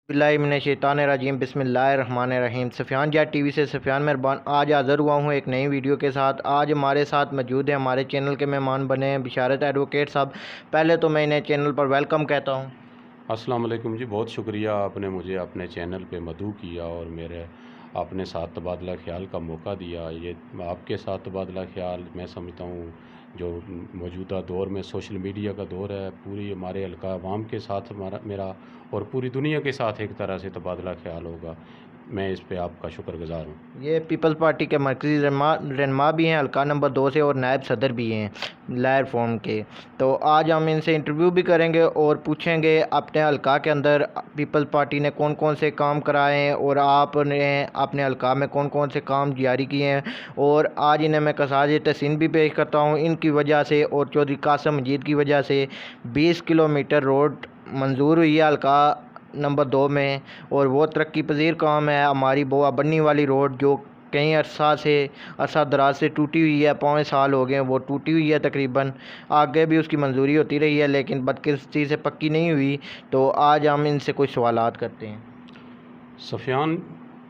बिस्मिल्लाहिर्रहमानिर्रहीम बिस्मिल्लाहिर्रहमानिर्रहीम। Sufyan jet TV से सफ़ियान मेहरबान आज हाज़िर हुआ हूँ एक नई वीडियो के साथ। आज हमारे साथ मौजूद है, हमारे चैनल के मेहमान बने हैं बिशारत एडवोकेट साहब। पहले तो मैं इन्हें चैनल पर वेलकम कहता हूँ। अस्सलाम वालेकुम जी, बहुत शुक्रिया आपने मुझे अपने चैनल पे मदऊ किया और मेरे अपने साथ तबादला ख़्याल का मौका दिया। ये आपके साथ तबादला ख़्याल मैं समझता हूँ जो मौजूदा दौर में सोशल मीडिया का दौर है, पूरी हमारे हल्का अवाम के साथ हमारा मेरा और पूरी दुनिया के साथ एक तरह से तबादला ख़्याल होगा। मैं इस पे आपका शुक्रगुज़ार हूँ। ये पीपल्स पार्टी के मरकज़ी रहनुमा भी हैं हल्का नंबर 2 से, और नायब सदर भी हैं लायर फॉर्म के। तो आज हम इनसे इंटरव्यू भी करेंगे और पूछेंगे अपने हल्का के अंदर पीपल्स पार्टी ने कौन कौन से काम कराए हैं और आपने अपने हल्का में कौन कौन से काम जारी किए हैं। और आज इन्हें मैं कसाज तहसीन भी पेश करता हूँ। इनकी वजह से और चौधरी कासम मजीद की वजह से 20 किलोमीटर रोड मंजूर हुई है हल्का नंबर 2 में, और वो तरक्की पजीर काम है। हमारी बोआ बन्नी वाली रोड जो कई अरसा दराज से टूटी हुई है, 5 साल हो गए वो टूटी हुई है तकरीबन। आगे भी उसकी मंजूरी होती रही है लेकिन बदकिस्मती से पक्की नहीं हुई। तो आज हम इनसे कुछ सवालात करते हैं। सफ़ियान,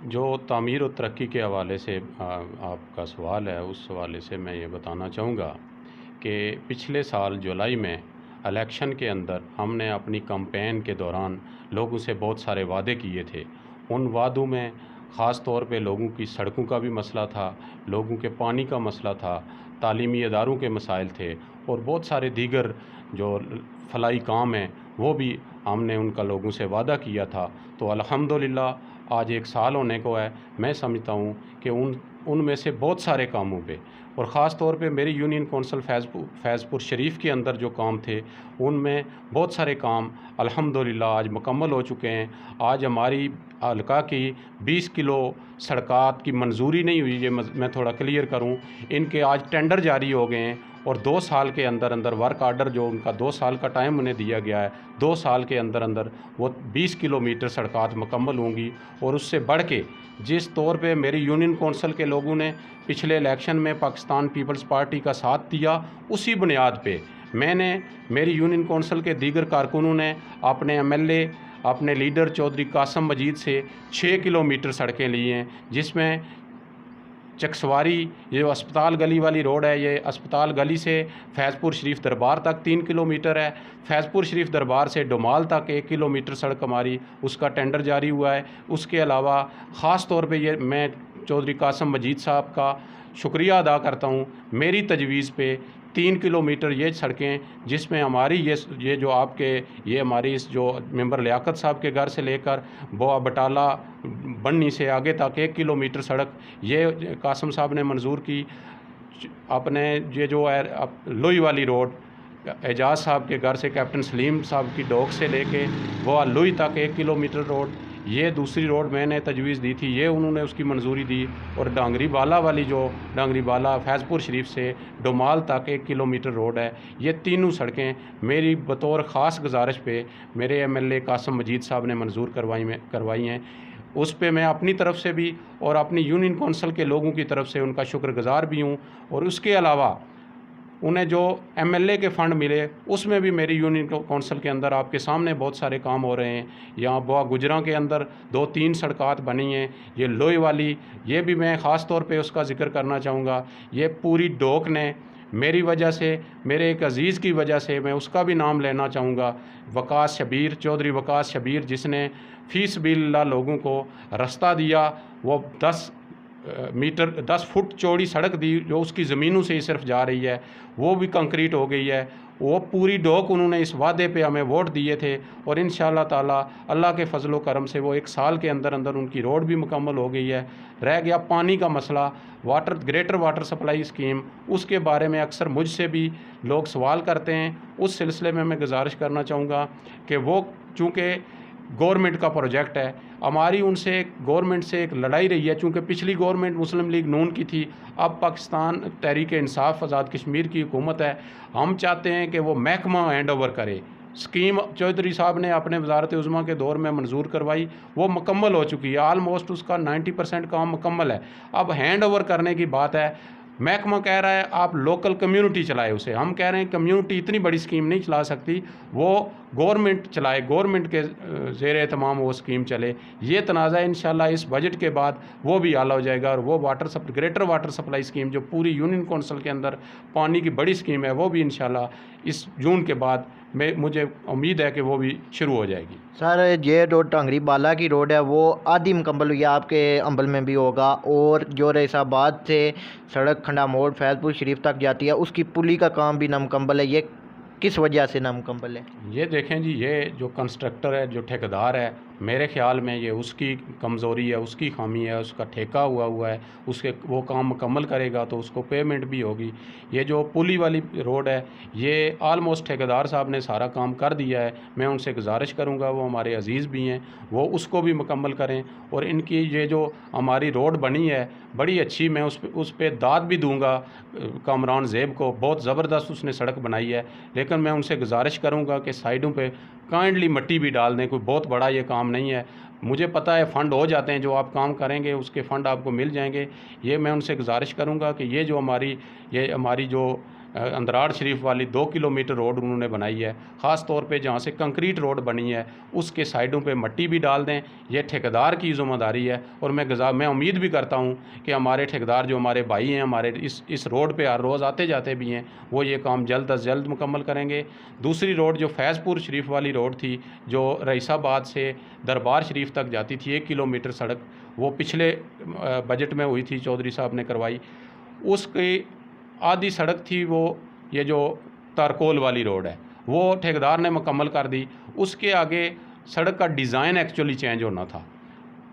जो तामीर और तरक्की के हवाले से आपका सवाल है, उस हवाले से मैं ये बताना चाहूँगा कि पिछले साल जुलाई में इलेक्शन के अंदर हमने अपनी कैंपेन के दौरान लोगों से बहुत सारे वादे किए थे। उन वादों में ख़ास तौर पे लोगों की सड़कों का भी मसला था, लोगों के पानी का मसला था, तालीमी इदारों के मसाइल थे और बहुत सारे दीगर जो फलाई काम हैं वो भी हमने उनका लोगों से वादा किया था। तो अल्हम्दुलिल्लाह आज 1 साल होने को है। मैं समझता हूँ कि उनमें से बहुत सारे कामों पे और ख़ास तौर पे मेरी यूनियन कौंसल फैज़पुर शरीफ के अंदर जो काम थे उनमें बहुत सारे काम अल्हम्दुलिल्लाह आज मुकम्मल हो चुके हैं। आज हमारी हल्का की 20 किलो सड़कात की मंजूरी नहीं हुई, ये मैं थोड़ा क्लियर करूं, इनके आज टेंडर जारी हो गए हैं और 2 साल के अंदर अंदर वर्क आर्डर जो उनका 2 साल का टाइम उन्हें दिया गया है, 2 साल के अंदर अंदर वो 20 किलोमीटर सड़कात मुकम्मल होंगी। और उससे बढ़ के जिस तौर पे मेरी यूनियन कौंसिल के लोगों ने पिछले इलेक्शन में पाकिस्तान पीपल्स पार्टी का साथ दिया, उसी बुनियाद पे मैंने मेरी यूनियन कौंसिल के दीगर कारकुनों ने अपने एमएलए अपने लीडर चौधरी कासम मजीद से 6 किलोमीटर सड़कें ली हैं, जिसमें चकसवारी ये जो अस्पताल गली वाली रोड है, ये अस्पताल गली से फैज़पुर शरीफ दरबार तक 3 किलोमीटर है। फैज़पुर शरीफ दरबार से डोमाल तक 1 किलोमीटर सड़क हमारी उसका टेंडर जारी हुआ है। उसके अलावा ख़ास तौर पे ये मैं चौधरी कासम मजीद साहब का शुक्रिया अदा करता हूँ। मेरी तजवीज़ पे 3 किलोमीटर ये सड़कें जिसमें हमारी ये जो आपके ये हमारी इस जो मेंबर लियाकत साहब के घर से लेकर बोआ बटाला बन्नी से आगे तक 1 किलोमीटर सड़क ये कासम साहब ने मंजूर की। अपने ये जो है लोई वाली रोड एजाज साहब के घर से कैप्टन सलीम साहब की डॉक से लेके बोआ लोई तक 1 किलोमीटर रोड, ये दूसरी रोड मैंने तजवीज़ दी थी, ये उन्होंने उसकी मंजूरी दी। और डांगरी बाला वाली जो डांगरी बाला फैज़पुर शरीफ से डोमाल तक 1 किलोमीटर रोड है, ये तीनों सड़कें मेरी बतौर ख़ास गुजारिश पे मेरे एमएलए कासम मजीद साहब ने मंजूर करवाई हैं। उस पे मैं अपनी तरफ से भी और अपनी यूनियन कौंसिल के लोगों की तरफ से उनका शुक्रगुज़ार भी हूँ। और उसके अलावा उन्हें जो एमएलए के फ़ंड मिले उसमें भी मेरी यूनियन कौंसिल के अंदर आपके सामने बहुत सारे काम हो रहे हैं। यहाँ बुआ गुजरा के अंदर 2-3 सड़कात बनी हैं। ये लोहे वाली, ये भी मैं ख़ास तौर पे उसका ज़िक्र करना चाहूँगा। ये पूरी डोक ने मेरी वजह से, मेरे एक अज़ीज़ की वजह से, मैं उसका भी नाम लेना चाहूँगा, वकास शबीर, चौधरी वकास शबीर, जिसने फ़ी सबीलिल्लाह लोगों को रास्ता दिया। वो 10 फुट चौड़ी सड़क दी जो उसकी ज़मीनों से ही सिर्फ जा रही है, वो भी कंक्रीट हो गई है। वो पूरी डोक उन्होंने इस वादे पे हमें वोट दिए थे और इंशाअल्लाह ताला अल्लाह के फजल व करम से वो 1 साल के अंदर अंदर उनकी रोड भी मुकम्मल हो गई है। रह गया पानी का मसला, ग्रेटर वाटर सप्लाई स्कीम, उसके बारे में अक्सर मुझसे भी लोग सवाल करते हैं। उस सिलसिले में मैं गुजारिश करना चाहूँगा कि वो चूँकि गवर्नमेंट का प्रोजेक्ट है, हमारी उनसे गवर्नमेंट से एक लड़ाई रही है। चूँकि पिछली गवर्नमेंट मुस्लिम लीग नून की थी, अब पाकिस्तान तहरीक इंसाफ आज़ाद कश्मीर की हुकूमत है। हम चाहते हैं कि वो महकमा हैंड ओवर करे। स्कीम चौधरी साहब ने अपने वज़ारत उज़्मा के दौर में मंजूर करवाई, वो मुकम्मल हो चुकी है, आलमोस्ट उसका 90% काम मुकम्मल है। अब हैंड ओवर करने की बात है। महकमा कह रहा है आप लोकल कम्युनिटी चलाए उसे। हम कह रहे हैं कम्युनिटी इतनी बड़ी स्कीम नहीं चला सकती, वो गवर्नमेंट चलाए, गवर्नमेंट के ज़ेर तमाम वो स्कीम चले। ये तनाज़ा इंशाल्लाह इस बजट के बाद वो भी आला हो जाएगा और वो ग्रेटर वाटर सप्लाई स्कीम जो पूरी यूनियन कौंसिल के अंदर पानी की बड़ी स्कीम है, वो भी इंशाल्लाह इस जून के बाद मुझे उम्मीद है कि वो भी शुरू हो जाएगी। सर ये रोड टांगरी बाला की रोड है वो आधी मुकम्मल हुई है, आपके अम्बल में भी होगा, और जो रईसाबाद से सड़क खंडा मोड़ फैज़पुर शरीफ तक जाती है उसकी पुली का काम भी नामुकम्मल है। ये किस वजह से नामुकम्मल है? ये देखें जी, ये जो कंस्ट्रक्टर है, जो ठेकेदार है, मेरे ख़्याल में ये उसकी कमज़ोरी है, उसकी खामी है, उसका ठेका हुआ है, उसके वो काम मुकम्मल करेगा तो उसको पेमेंट भी होगी। ये जो पुली वाली रोड है ये आलमोस्ट ठेकेदार साहब ने सारा काम कर दिया है। मैं उनसे गुजारिश करूँगा, वो हमारे अज़ीज़ भी हैं, वो उसको भी मुकम्मल करें। और इनकी ये जो हमारी रोड बनी है बड़ी अच्छी, मैं उस पर दाद भी दूँगा कामरान ज़ेब को, बहुत ज़बरदस्त उसने सड़क बनाई है। लेकिन मैं उनसे गुजारिश करूँगा कि साइडों पे काइंडली मिट्टी भी डाल दें, कोई बहुत बड़ा ये काम नहीं है। मुझे पता है फ़ंड हो जाते हैं, जो आप काम करेंगे उसके फ़ंड आपको मिल जाएंगे। ये मैं उनसे गुजारिश करूँगा कि ये हमारी जो अंदराड़ शरीफ वाली 2 किलोमीटर रोड उन्होंने बनाई है, ख़ास तौर पे जहाँ से कंक्रीट रोड बनी है उसके साइडों पे मिट्टी भी डाल दें। ये ठेकेदार की ज़िम्मेदारी है। और मैं उम्मीद भी करता हूँ कि हमारे ठेकेदार जो हमारे भाई हैं, हमारे इस रोड पे हर रोज़ आते जाते भी हैं, वो ये काम जल्द अज जल्द मुकम्मल करेंगे। दूसरी रोड जो फैज़पुर शरीफ वाली रोड थी, जो रईसाबाद से दरबार शरीफ तक जाती थी, 1 किलोमीटर सड़क, वो पिछले बजट में हुई थी, चौधरी साहब ने करवाई। उसकी आधी सड़क थी वो, ये जो तारकोल वाली रोड है, वो ठेकेदार ने मुकम्मल कर दी। उसके आगे सड़क का डिज़ाइन एक्चुअली चेंज होना था,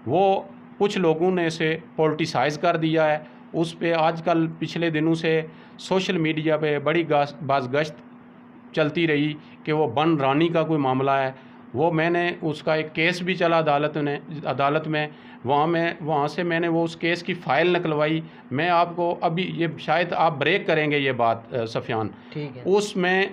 वो कुछ लोगों ने इसे पॉलिटिसाइज़ कर दिया है। उस पे आजकल पिछले दिनों से सोशल मीडिया पे बड़ी बाज़गश्त चलती रही कि वो बन रानी का कोई मामला है। वो मैंने उसका एक केस भी चला अदालत में, वहाँ से मैंने वो उस केस की फ़ाइल निकलवाई। मैं आपको अभी, ये शायद आप ब्रेक करेंगे ये बात सफियान, ठीक है। उसमें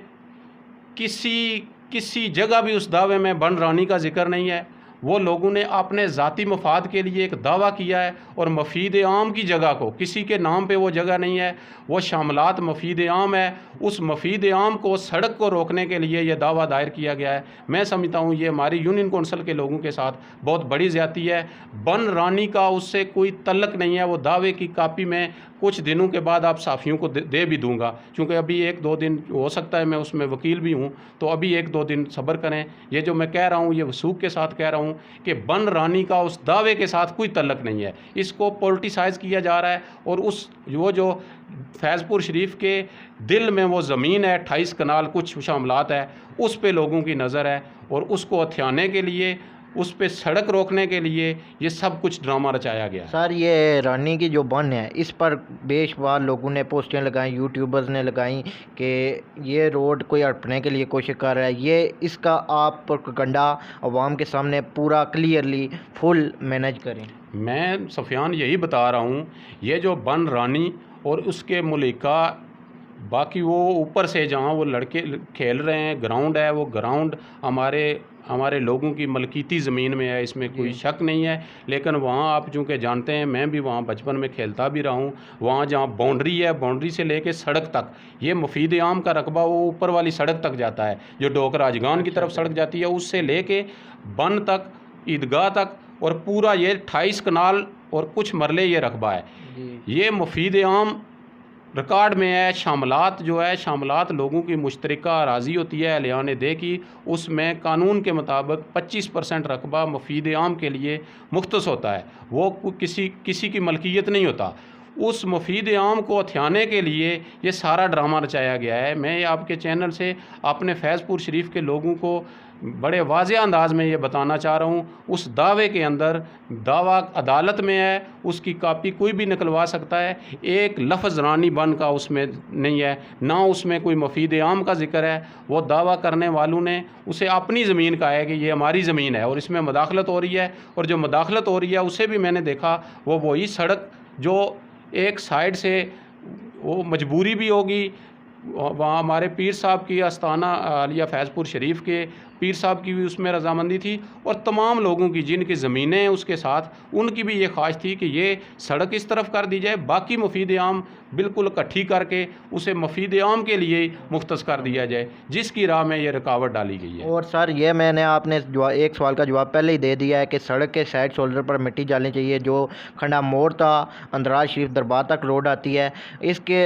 किसी जगह भी उस दावे में बन रानी का जिक्र नहीं है। वो लोगों ने अपने ज़ाती मफाद के लिए एक दावा किया है और मफीद आम की जगह को, किसी के नाम पे वो जगह नहीं है, वो शामलात मफीद आम है। उस मफीद आम को, सड़क को रोकने के लिए ये दावा दायर किया गया है। मैं समझता हूँ ये हमारी यूनियन कौंसिल के लोगों के साथ बहुत बड़ी ज़्यादती है। बन रानी का उससे कोई तल्लक नहीं है। वो दावे की कापी में कुछ दिनों के बाद आप साफ़ियों को दे भी दूंगा, क्योंकि अभी 1-2 दिन हो सकता है, मैं उसमें वकील भी हूँ, तो अभी 1-2 दिन सब्र करें। ये जो मैं कह रहा हूँ ये वसूख के साथ कह रहा हूँ कि बन रानी का उस दावे के साथ कोई तल्लक नहीं है। इसको पॉलिटिसाइज़ किया जा रहा है। और वो जो फैज़पुर शरीफ के दिल में वो ज़मीन है, 28 कनाल कुछ शामलात है, उस पे लोगों की नज़र है और उसको हथियाने के लिए, उस पे सड़क रोकने के लिए ये सब कुछ ड्रामा रचाया गया है। सर ये रानी की जो बन है इस पर बेशुमार लोगों ने पोस्टें लगाई, यूट्यूबर्स ने लगाई कि ये रोड कोई हड़पने के लिए कोशिश कर रहा है। ये इसका आप प्रोपेगेंडा अवाम के सामने पूरा क्लियरली फुल मैनेज करें। मैं सफियान यही बता रहा हूँ, ये जो बन रानी और उसके मुलिका, बाकी वो ऊपर से जहाँ वो लड़के खेल रहे हैं, ग्राउंड है, वो ग्राउंड हमारे लोगों की मलकीती ज़मीन में है, इसमें कोई शक नहीं है। लेकिन वहाँ आप चूँकि जानते हैं, मैं भी वहाँ बचपन में खेलता भी रहा हूँ, वहाँ जहाँ बाउंड्री है, बाउंड्री से लेके सड़क तक, ये मफीद आम का रकबा वो ऊपर वाली सड़क तक जाता है, जो डोक राजगान की तरफ सड़क जाती है, उससे लेके बन तक, ईदगाह तक, और पूरा ये 28 कनाल और कुछ मरले ये रकबा है। ये मफीद आम रिकॉर्ड में है। शामलात जो है, शामलात लोगों की मुश्तरका अराज़ी होती है अलियान दे की, उसमें कानून के मुताबिक 25% रकबा मफीद आम के लिए मुख्तस होता है, वो किसी की मलकियत नहीं होता। उस मफीद आम को हथियाने के लिए ये सारा ड्रामा रचाया गया है। मैं आपके चैनल से अपने फैज़पुर शरीफ के लोगों को बड़े वाज़ेह अंदाज़ में ये बताना चाह रहा हूँ, उस दावे के अंदर दावा अदालत में है, उसकी कापी कोई भी निकलवा सकता है। एक लफ्ज़ रानी बन का उसमें नहीं है, ना उसमें कोई मफीद आम का जिक्र है। वो दावा करने वालों ने उसे अपनी ज़मीन कहा है कि ये हमारी ज़मीन है और इसमें मदाखलत हो रही है, और जो मदाखलत हो रही है उसे भी मैंने देखा, वो वही सड़क जो एक साइड से वो मजबूरी भी होगी, वहाँ हमारे पीर साहब की आस्थाना आलिया फैज़पुर शरीफ के पीर साहब की भी उसमें रजामंदी थी और तमाम लोगों की जिनकी ज़मीनें हैं उसके साथ उनकी भी ये ख्वाहिश थी कि ये सड़क इस तरफ कर दी जाए, बाकी मुफीद आम बिल्कुल इकट्ठी करके उसे मुफीद आम के लिए मुख्तस कर दिया जाए, जिसकी राह में ये रुकावट डाली गई है। और सर ये मैंने आपने एक सवाल का जवाब पहले ही दे दिया है कि सड़क के साइड शोल्डर पर मिट्टी डालनी चाहिए। जो खंडा मोड़ था अंदराज शरीफ दरबार तक रोड आती है, इसके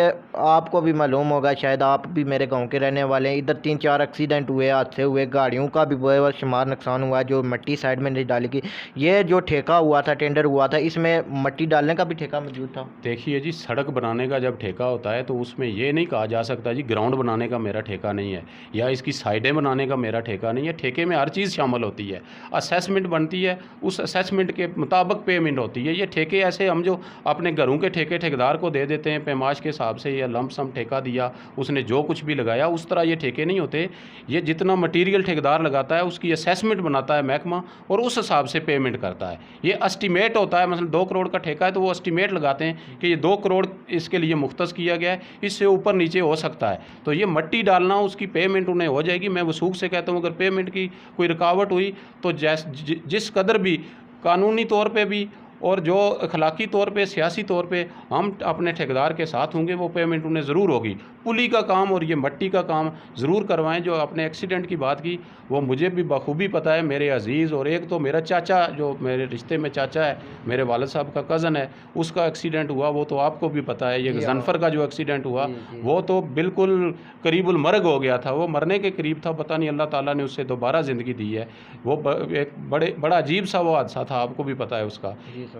आपको भी मालूम होगा, शायद आप भी मेरे गांव के रहने वाले हैं, इधर 3-4 एक्सीडेंट हुए, हादसे हुए, गाड़ियों का भी बेशुमार नुकसान हुआ जो मिट्टी साइड में नहीं डाली गई। ये जो ठेका हुआ था, टेंडर हुआ था, इसमें मिट्टी डालने का भी ठेका मौजूद था? देखिए जी, सड़क बनाने का जब ठेका होता है तो उसमें ये नहीं कहा जा सकता जी ग्राउंड बनाने का मेरा ठेका नहीं है या इसकी साइडें बनाने का मेरा ठेका नहीं है। ठेके में हर चीज़ शामिल होती है, असेसमेंट बनती है, उस असेसमेंट के मुताबिक पेमेंट होती है। ये ठेके ऐसे हम जो अपने घरों के ठेके ठेकेदार को दे देते हैं पैमाश के हिसाब से, या लंप सम ठेका दिया, उसने जो कुछ भी लगाया, उस तरह ये ठेके नहीं होते। ये जितना मटीरियल ठेकेदार लगाता है उसकी असेसमेंट बनाता है महकमा और उस हिसाब से पेमेंट करता है। ये एस्टीमेट होता है, मतलब 2 करोड़ का ठेका है तो वो एस्टीमेट लगाते हैं कि ये 2 करोड़ इसके लिए मुख्तस किया गया है, इससे ऊपर नीचे हो सकता है। तो ये मट्टी डालना, उसकी पेमेंट उन्हें हो जाएगी। मैं वसूख से कहता हूँ अगर पेमेंट की कोई रुकावट हुई तो जिस कदर भी कानूनी तौर पे भी और जो अखलाकी तौर पे, सियासी तौर पे हम अपने ठेकेदार के साथ होंगे, वो पेमेंट उन्हें ज़रूर होगी। पुली का काम और ये मट्टी का काम ज़रूर करवाएं। जो आपने एक्सीडेंट की बात की वो मुझे भी बखूबी पता है, मेरे अजीज़, और एक तो मेरा चाचा जो मेरे रिश्ते में चाचा है, मेरे वालिद साहब का कज़न है, उसका एक्सीडेंट हुआ, वो तो आपको भी पता है। ये गज़नफ़र का जो एक्सीडेंट हुआ वो तो बिल्कुल करीबुल मर्ग हो गया था, वो मरने के करीब था, पता नहीं अल्लाह ताला ने उससे दोबारा ज़िंदगी दी है। वो एक बड़ा अजीब सा वो हादसा था, आपको भी पता है उसका।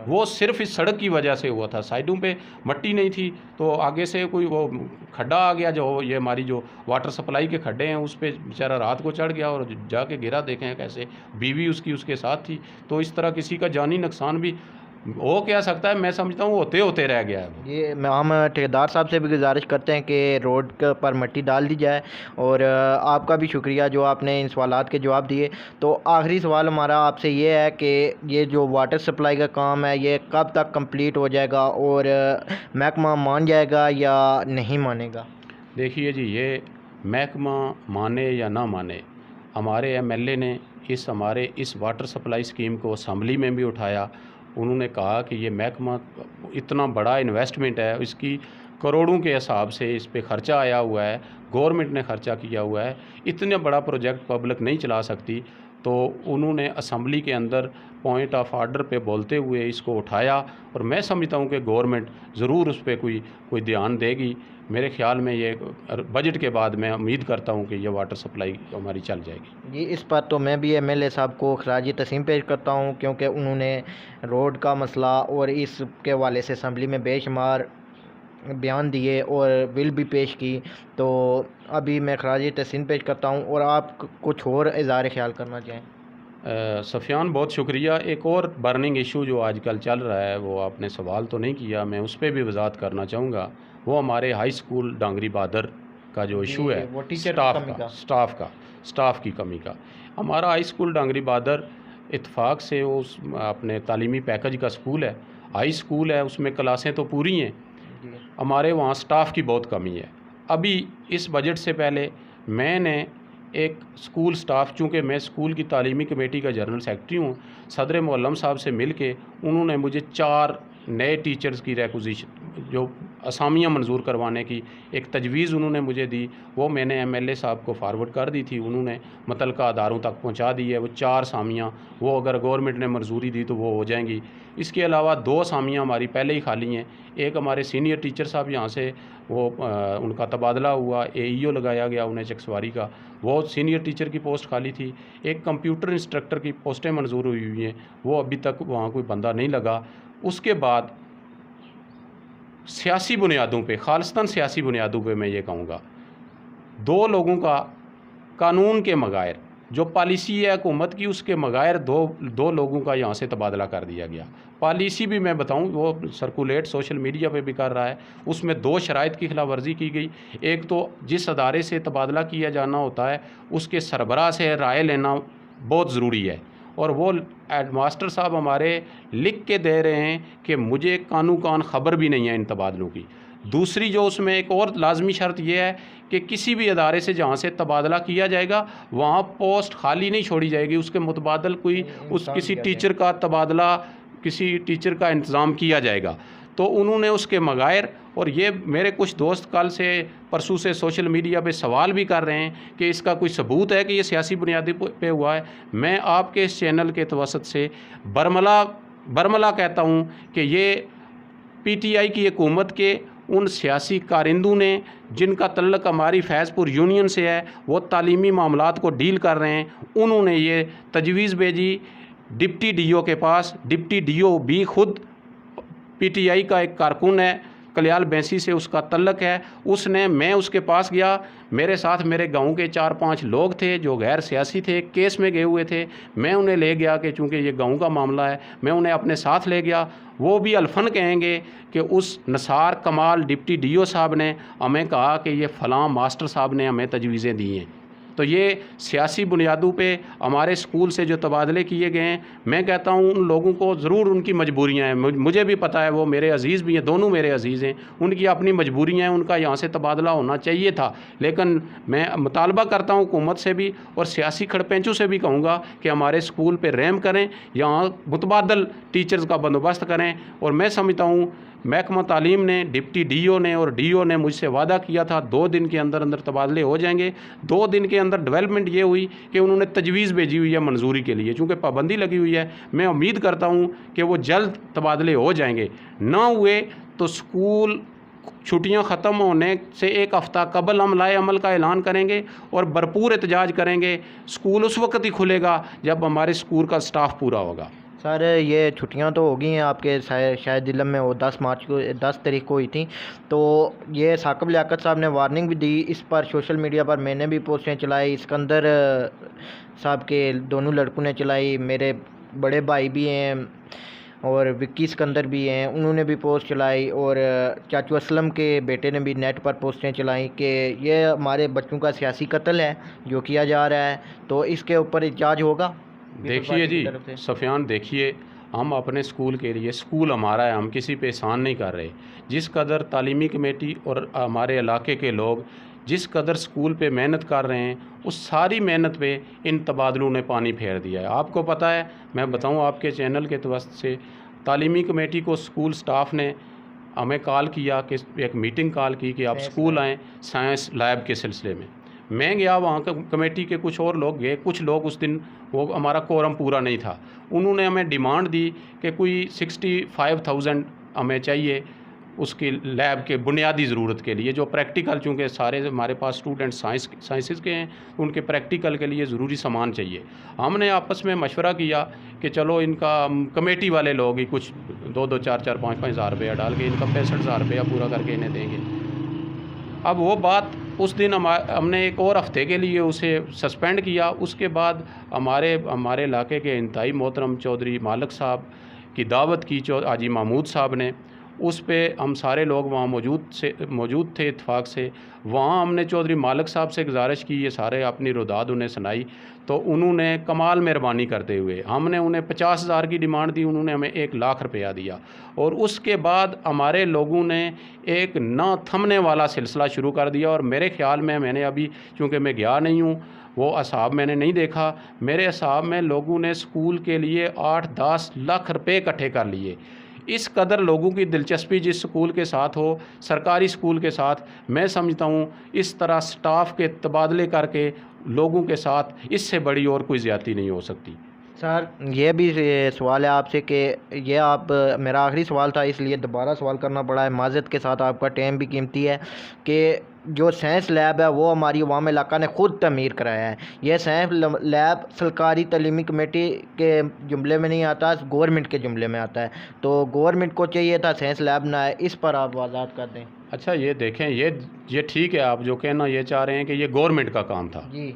वो सिर्फ इस सड़क की वजह से हुआ था, साइडों पे मट्टी नहीं थी तो आगे से कोई वो खड्डा आ गया, जो ये हमारी जो वाटर सप्लाई के खड्डे हैं उस पे बेचारा रात को चढ़ गया और जाके गिरा, देखें कैसे, बीवी उसकी उसके साथ थी। तो इस तरह किसी का जानी नुकसान भी हो क्या सकता है, मैं समझता हूँ होते होते रह गया है। ये हम ठेकेदार साहब से भी गुजारिश करते हैं कि रोड पर मिट्टी डाल दी जाए। और आपका भी शुक्रिया जो आपने इन सवालात के जवाब दिए। तो आखिरी सवाल हमारा आपसे ये है कि ये जो वाटर सप्लाई का काम है ये कब तक कंप्लीट हो जाएगा और महकमा मान जाएगा या नहीं मानेगा? देखिए जी, ये महकमा माने या ना माने, हमारे एमएलए ने हमारे इस वाटर सप्लाई स्कीम को असम्बली में भी उठाया। उन्होंने कहा कि ये महकमा इतना बड़ा इन्वेस्टमेंट है, इसकी करोड़ों के हिसाब से इस पे ख़र्चा आया हुआ है, गवर्नमेंट ने ख़र्चा किया हुआ है, इतना बड़ा प्रोजेक्ट पब्लिक नहीं चला सकती। तो उन्होंने असम्बली के अंदर पॉइंट ऑफ आर्डर पे बोलते हुए इसको उठाया और मैं समझता हूँ कि गवर्नमेंट ज़रूर उस पर कोई ध्यान देगी। मेरे ख़्याल में ये बजट के बाद मैं उम्मीद करता हूँ कि ये वाटर सप्लाई हमारी चल जाएगी। जी, इस पर तो मैं भी एमएलए साहब को खराजी तस्लीम पेश करता हूँ क्योंकि उन्होंने रोड का मसला और इसके हवाले से असम्बली में बेशुमार बयान दिए और बिल भी पेश की। तो अभी मैं खराजी तस्लीम पेश करता हूँ और आप कुछ और इज़हार ख्याल करना चाहें? सफ़ियान, बहुत शुक्रिया। एक और बर्निंग इशू जो आजकल चल रहा है, वो आपने सवाल तो नहीं किया, मैं उस पर भी वजाहत करना चाहूँगा। वो हमारे हाई स्कूल डांगरी बहादुर का जो इशू है, वो टीचर स्टाफ की कमी का। हमारा हाई स्कूल डांगरी बहादुर इत्तेफाक से उस अपने तालीमी पैकेज का स्कूल है, हाई स्कूल है, उसमें क्लासें तो पूरी हैं, हमारे वहाँ स्टाफ की बहुत कमी है। अभी इस बजट से पहले मैंने एक स्कूल स्टाफ, चूँकि मैं स्कूल की तालीमी कमेटी का जनरल सेक्रेटरी हूँ, सदर मोअल्लम साहब से मिल के उन्होंने मुझे 4 नए टीचर्स की रिक्विजिशन, जो असामियाँ मंजूर करवाने की एक तजवीज़ उन्होंने मुझे दी, वो मैंने एमएलए साहब को फारवर्ड कर दी थी। उन्होंने मुतल्लिका अदारों तक पहुँचा दी है। वो 4 असामियाँ, वो अगर गवर्नमेंट ने मंजूरी दी तो वो हो जाएंगी। इसके अलावा 2 असामियाँ हमारी पहले ही खाली हैं। एक हमारे सीनियर टीचर साहब यहाँ से वो उनका तबादला हुआ, AEO लगाया गया उन्हें चकसवारी का, वो सीनियर टीचर की पोस्ट खाली थी। एक कंप्यूटर इंस्ट्रक्टर की पोस्टें मंजूर हुई हैं, वो अभी तक वहाँ कोई बंदा नहीं लगा। उसके बाद सियासी बुनियादों पे, खालिस्तान सियासी बुनियादों पे मैं ये कहूँगा, 2 लोगों का कानून के बगैर, जो पॉलिसी है हुकूमत की उसके बगैर दो लोगों का यहाँ से तबादला कर दिया गया। पॉलिसी भी मैं बताऊँ, वो सर्कुलेट सोशल मीडिया पे भी कर रहा है, उसमें 2 शराइत की खिलाफ वर्जी की गई। एक तो जिस अदारे से तबादला किया जाना होता है उसके सरबराह से राय लेना बहुत ज़रूरी है, और वो हेडमास्टर साहब हमारे लिख के दे रहे हैं कि मुझे कान खबर भी नहीं है इन तबादलों की। दूसरी जो उसमें एक और लाजमी शर्त यह है कि किसी भी अदारे से जहाँ से तबादला किया जाएगा वहाँ पोस्ट खाली नहीं छोड़ी जाएगी, उसके मुतबादल कोई उस किसी टीचर का तबादला, किसी टीचर का इंतज़ाम किया जाएगा। तो उन्होंने उसके मगायर, और ये मेरे कुछ दोस्त कल से परसों से सोशल मीडिया पे सवाल भी कर रहे हैं कि इसका कोई सबूत है कि ये सियासी बुनियादी पे हुआ है। मैं आपके इस चैनल के तवसत से बरमला कहता हूँ कि ये पीटीआई की हुकूमत के उन सियासी कारिंदों ने जिनका तल्लक हमारी फैज़पुर यूनियन से है, वो तालीमी मामलात को डील कर रहे हैं, उन्होंने ये तजवीज़ भेजी डिप्टी डीओ के पास। डिप्टी डीओ भी खुद पीटीआई का एक कारकुन है, कल्याल बैंसी से उसका तल्लक है। मैं उसके पास गया, मेरे साथ मेरे गांव के 4-5 लोग थे जो गैर सियासी थे, केस में गए हुए थे। मैं उन्हें ले गया कि चूँकि ये गांव का मामला है, मैं उन्हें अपने साथ ले गया। वो भी अल्फन कहेंगे कि उस नसार कमाल डिप्टी डीओ साहब ने हमें कहा कि ये फ़लाँ मास्टर साहब ने हमें तजवीज़ें दी हैं। तो ये सियासी बुनियादों पे हमारे स्कूल से जो तबादले किए गए हैं, मैं कहता हूँ उन लोगों को ज़रूर उनकी मजबूरियाँ हैं, मुझे भी पता है, वो मेरे अज़ीज़ भी हैं, दोनों मेरे अज़ीज़ हैं, उनकी अपनी मजबूरियाँ हैं, उनका यहाँ से तबादला होना चाहिए था। लेकिन मैं मुतालबा करता हूँ हुकूमत से भी और सियासी खड़पेंचों से भी कहूँगा कि हमारे स्कूल पर रहम करें, यहाँ मुतबादल टीचर्स का बंदोबस्त करें। और मैं समझता हूँ महकमा तालीम ने, डिप्टी डीओ ने और डीओ ने मुझसे वादा किया था 2 दिन के अंदर अंदर तबादले हो जाएंगे। 2 दिन के अंदर डेवलपमेंट ये हुई कि उन्होंने तजवीज़ भेजी हुई है मंजूरी के लिए, चूँकि पाबंदी लगी हुई है। मैं उम्मीद करता हूँ कि वो जल्द तबादले हो जाएंगे। ना हुए तो स्कूल छुट्टियां ख़त्म होने से 1 हफ़्ता कबल हम लाए अमल का ऐलान करेंगे और भरपूर एहतजाज करेंगे। स्कूल उस वक्त ही खुलेगा जब हमारे स्कूल का स्टाफ पूरा होगा। सर ये छुट्टियां तो हो गई हैं आपके, शायद जिले में वो 10 तारीख को हुई थी। तो ये साकिब लियाकत साहब ने वार्निंग भी दी इस पर, सोशल मीडिया पर मैंने भी पोस्टें चलाई, सिकंदर साहब के दोनों लड़कों ने चलाई, मेरे बड़े भाई भी हैं और विक्की सिकंदर भी हैं, उन्होंने भी पोस्ट चलाई, और चाचू असलम के बेटे ने भी नेट पर पोस्टें चलाई कि ये हमारे बच्चों का सियासी कत्ल है जो किया जा रहा है। तो इसके ऊपर एहतजाज होगा। देखिए जी सफ़ियान, देखिए हम अपने स्कूल के लिए, स्कूल हमारा है, हम किसी पे एहसान नहीं कर रहे। जिस कदर तालीमी कमेटी और हमारे इलाके के लोग जिस कदर स्कूल पे मेहनत कर रहे हैं, उस सारी मेहनत पे इन तबादलों ने पानी फेर दिया है। आपको पता है, मैं बताऊं आपके चैनल के तवस्त से, तालीमी कमेटी को स्कूल स्टाफ ने हमें कॉल किया कि एक मीटिंग कॉल की कि आप स्कूल आएँ साइंस लैब के सिलसिले में। मैं गया, वहाँ कमेटी के कुछ और लोग गए, कुछ लोग उस दिन, वो हमारा कोरम पूरा नहीं था। उन्होंने हमें डिमांड दी कि कोई 65,000 हमें चाहिए उसकी लैब के बुनियादी ज़रूरत के लिए, जो प्रैक्टिकल, चूँकि सारे हमारे पास स्टूडेंट साइंसेस के हैं, उनके प्रैक्टिकल के लिए ज़रूरी सामान चाहिए। हमने आपस में मशवरा किया कि चलो इनका कमेटी वाले लोग ही कुछ 2-2, 4-4, 5-5 हज़ार रुपया डाल के इनका 65,000 रुपया पूरा करके इन्हें देंगे। अब वो बात उस दिन हमने एक और हफ़्ते के लिए उसे सस्पेंड किया। उसके बाद हमारे इलाके के इंतहाई मोहतरम चौधरी मालिक साहब की दावत की हाजी महमूद साहब ने, उस पे हम सारे लोग वहाँ मौजूद थे इत्तेफाक से। वहाँ हमने चौधरी मालिक साहब से गुजारिश की, ये सारे अपनी रुदाद उन्हें सुनाई, तो उन्होंने कमाल मेहरबानी करते हुए, हमने उन्हें 50,000 की डिमांड दी, उन्होंने हमें 1 लाख रुपया दिया। और उसके बाद हमारे लोगों ने एक ना थमने वाला सिलसिला शुरू कर दिया। और मेरे ख़्याल में, मैंने अभी चूँकि मैं गया नहीं हूँ, वो असाब मैंने नहीं देखा, मेरे असाब में लोगों ने स्कूल के लिए 8-10 लाख रुपये इकट्ठे कर लिए। इस कदर लोगों की दिलचस्पी जिस स्कूल के साथ हो, सरकारी स्कूल के साथ, मैं समझता हूँ इस तरह स्टाफ के तबादले करके लोगों के साथ इससे बड़ी और कोई ज़्यादती नहीं हो सकती। सर ये भी सवाल है आपसे कि ये आप, मेरा आखिरी सवाल था इसलिए दोबारा सवाल करना पड़ा है, माज़रत के साथ, आपका टाइम भी कीमती है, कि जो साइंस लैब है वो हमारी अवाम इलाका ने ख़ुद तमीर कराया है। ये साइंस लैब सरकारी तालीमी कमेटी के जुमले में नहीं आता, गवर्नमेंट के जुमले में आता है। तो गवर्नमेंट को चाहिए था साइंस लैब ना है, इस पर आप वज़ाहत कर दें। अच्छा ये देखें, ये ठीक है, आप जो कहना ये चाह रहे हैं कि ये गवर्नमेंट का काम था जी,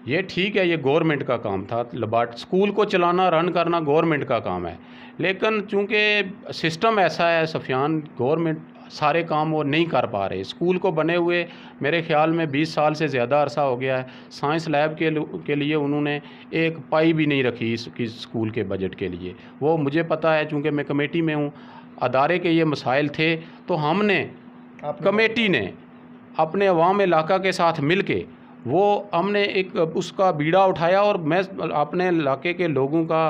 ये ठीक है, ये गवर्नमेंट का काम था। स्कूल को चलाना, रन करना गवर्नमेंट का काम है। लेकिन चूँकि सिस्टम ऐसा है सफ़ियान, गवर्नमेंट सारे काम वो नहीं कर पा रहे। स्कूल को बने हुए मेरे ख़्याल में 20 साल से ज़्यादा अरसा हो गया है। साइंस लैब के लिए उन्होंने एक पाई भी नहीं रखी इसकी स्कूल के बजट के लिए। वो मुझे पता है, चूँकि मैं कमेटी में हूँ, अदारे के ये मसाइल थे, तो हमने कमेटी ने अपने अवाम इलाका के साथ मिल के वो हमने एक उसका बीड़ा उठाया और मैं अपने इलाके के लोगों का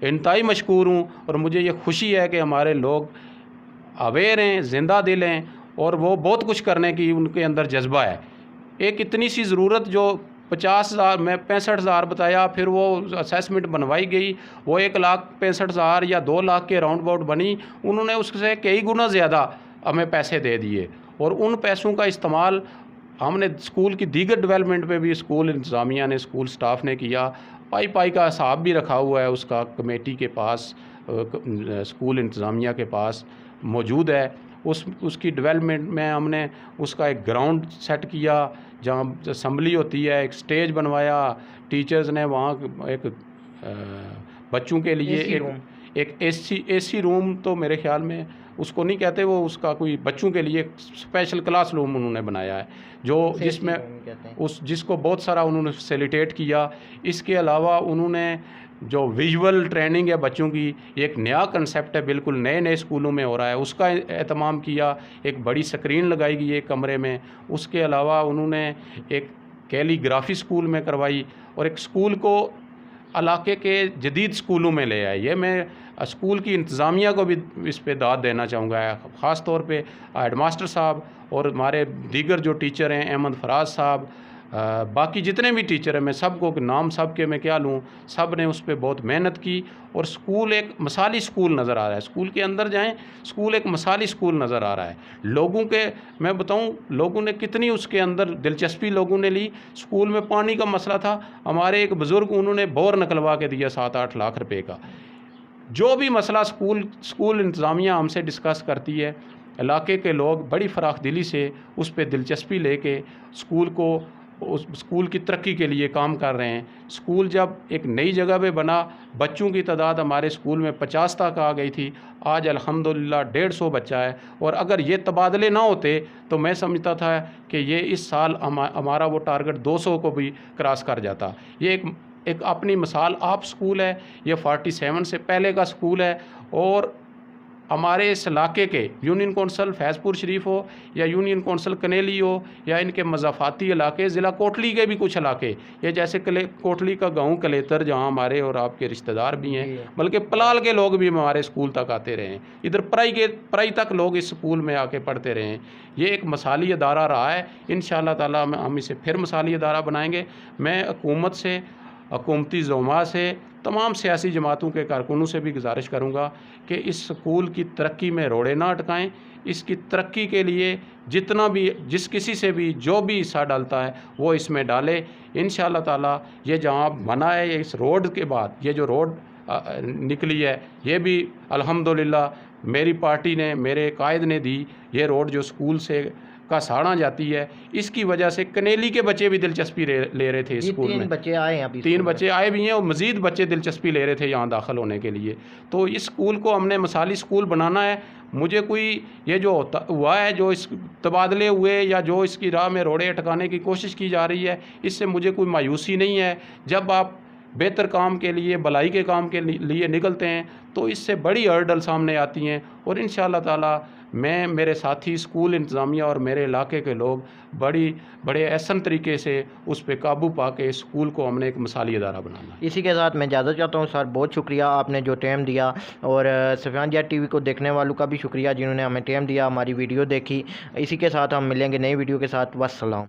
इंतहाई मशकूर हूँ। और मुझे ये खुशी है कि हमारे लोग अवेयर हैं, ज़िंदा दिल हैं और वो बहुत कुछ करने की उनके अंदर जज्बा है। एक इतनी सी ज़रूरत जो 50,000 में 65,000 बताया, फिर वो असेसमेंट बनवाई गई, वो 1,65,000 या 2 लाख के राउंड अबाउट बनी। उन्होंने उससे कई गुना ज़्यादा हमें पैसे दे दिए और उन पैसों का इस्तेमाल हमने स्कूल की दीगर डेवलपमेंट पे भी स्कूल इंतज़ामिया ने, स्कूल स्टाफ ने किया। पाई का हिसाब भी रखा हुआ है उसका कमेटी के पास, स्कूल इंतज़ामिया के पास मौजूद है। उसकी डेवलपमेंट में हमने उसका एक ग्राउंड सेट किया जहाँ असम्बली होती है, एक स्टेज बनवाया, टीचर्स ने वहाँ एक बच्चों के लिए एक एसी रूम, तो मेरे ख्याल में उसको नहीं कहते, वो उसका कोई बच्चों के लिए स्पेशल क्लास रूम उन्होंने बनाया है जो जिसमें जिसको बहुत सारा उन्होंने फैसिलिटेट किया। इसके अलावा उन्होंने जो विजुअल ट्रेनिंग है बच्चों की, एक नया कंसेप्ट है, बिल्कुल नए स्कूलों में हो रहा है, उसका एहतमाम किया। एक बड़ी स्क्रीन लगाई गई एक कमरे में। उसके अलावा उन्होंने एक कैलीग्राफी स्कूल में करवाई और एक स्कूल को इलाके के जदीद स्कूलों में ले आए। ये मैं स्कूल की इंतज़ामिया को भी इस पे दाद देना चाहूँगा, ख़ास तौर पे हेडमास्टर साहब और हमारे दीगर जो टीचर हैं, अहमद फराज साहब, बाकी जितने भी टीचर हैं, मैं सबको नाम सब के मैं क्या लूँ, सब ने उस पर बहुत मेहनत की और स्कूल एक मिसाली स्कूल नज़र आ रहा है। स्कूल के अंदर जाएं, स्कूल एक मिसाली स्कूल नज़र आ रहा है। लोगों के मैं बताऊं, लोगों ने कितनी उसके अंदर दिलचस्पी लोगों ने ली। स्कूल में पानी का मसला था, हमारे एक बुज़ुर्ग उन्होंने बोर निकलवा के दिया 7-8 लाख रुपए का। जो भी मसला स्कूल इंतज़ामिया हमसे डिस्कस करती है, इलाके के लोग बड़ी फ़राख दिली से उस पर दिलचस्पी लेके उस स्कूल की तरक्की के लिए काम कर रहे हैं। स्कूल जब एक नई जगह पे बना, बच्चों की तादाद हमारे स्कूल में 50 तक आ गई थी, आज अल्हम्दुलिल्लाह 150 बच्चा है। और अगर ये तबादले ना होते तो मैं समझता था कि ये इस साल हमारा वो टारगेट 200 को भी क्रॉस कर जाता। ये एक अपनी मिसाल आप स्कूल है, ये 47 से पहले का स्कूल है। और हमारे इस इलाके के यूनियन कौंसल फैज़पुर शरीफ हो या यूनियन कौंसल कनेली हो या इनके मज़ाफ़ाती इलाके, ज़िला कोटली के भी कुछ इलाके, ये जैसे कोटली का गांव कलेतर जहां हमारे और आपके रिश्तेदार भी हैं, बल्कि पलाल के लोग भी हमारे स्कूल तक आते रहे हैं। इधर पराई तक लोग इस स्कूल में आके पढ़ते रहे हैं। ये एक मिसाली अदारा रहा है। इंशाअल्लाह ताला हम इसे फिर मिसाली अदारा बनाएँगे। मैं हुकूमत से, हुकूमती ज़ुमा से, तमाम सियासी जमातों के कारकुनों से भी गुजारिश करूँगा कि इस स्कूल की तरक्की में रोड़े ना अटकाएँ। इसकी तरक्की के लिए जितना भी, जिस किसी से भी जो भी हिस्सा डालता है वो इसमें डाले। इंशाअल्लाह ताला ये जहाँ बना है, इस रोड के बाद ये जो रोड निकली है, ये भी अल्हम्दुलिल्लाह मेरी पार्टी ने, मेरे कायद ने दी। ये रोड जो स्कूल से का साड़ा जाती है, इसकी वजह से कनेली के बच्चे भी दिलचस्पी ले रहे थे स्कूल में। 3 बच्चे आए हैं अभी, 3 बच्चे आए भी हैं और मज़ीद बच्चे दिलचस्पी ले रहे थे यहाँ दाखिल होने के लिए। तो इस स्कूल को हमने मिसाली स्कूल बनाना है। मुझे कोई ये जो हुआ है, जो इस तबादले हुए या जो इसकी राह में रोड़े अटकाने की कोशिश की जा रही है, इससे मुझे कोई मायूसी नहीं है। जब आप बेहतर काम के लिए, भलाई के काम के लिए निकलते हैं तो इससे बड़ी हर्डल सामने आती हैं। और इंशाअल्लाह ताला मैं, मेरे साथी, स्कूल इंतज़ामिया और मेरे इलाके के लोग बड़े एहसन तरीके से उस पर काबू पा के स्कूल को हमने एक मिसाली अदारा बनाना है। इसी के साथ मैं इजाज़त चाहता हूँ सर। बहुत शुक्रिया आपने जो टाइम दिया, और सफ़ियान जेड टीवी को देखने वालों का भी शुक्रिया जिन्होंने हमें टाइम दिया, हमारी वीडियो देखी। इसी के साथ हम मिलेंगे नई वीडियो के साथ। वस्सलाम।